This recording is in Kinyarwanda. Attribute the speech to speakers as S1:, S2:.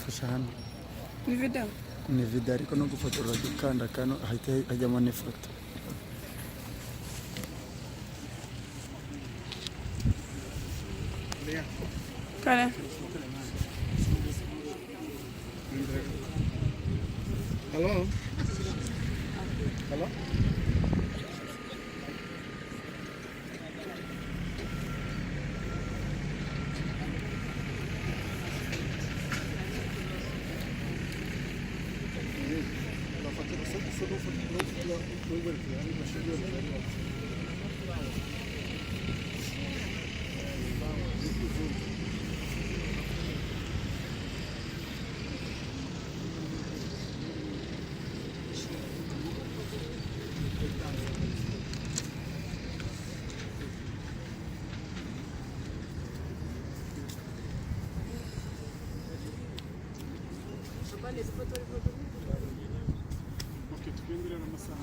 S1: gufasha hano
S2: ni video
S1: ariko no gufotora gukanda kano hahita hajyamo n'ifoto.
S2: Kare
S1: Hello? Okay, tukiendelea na masaha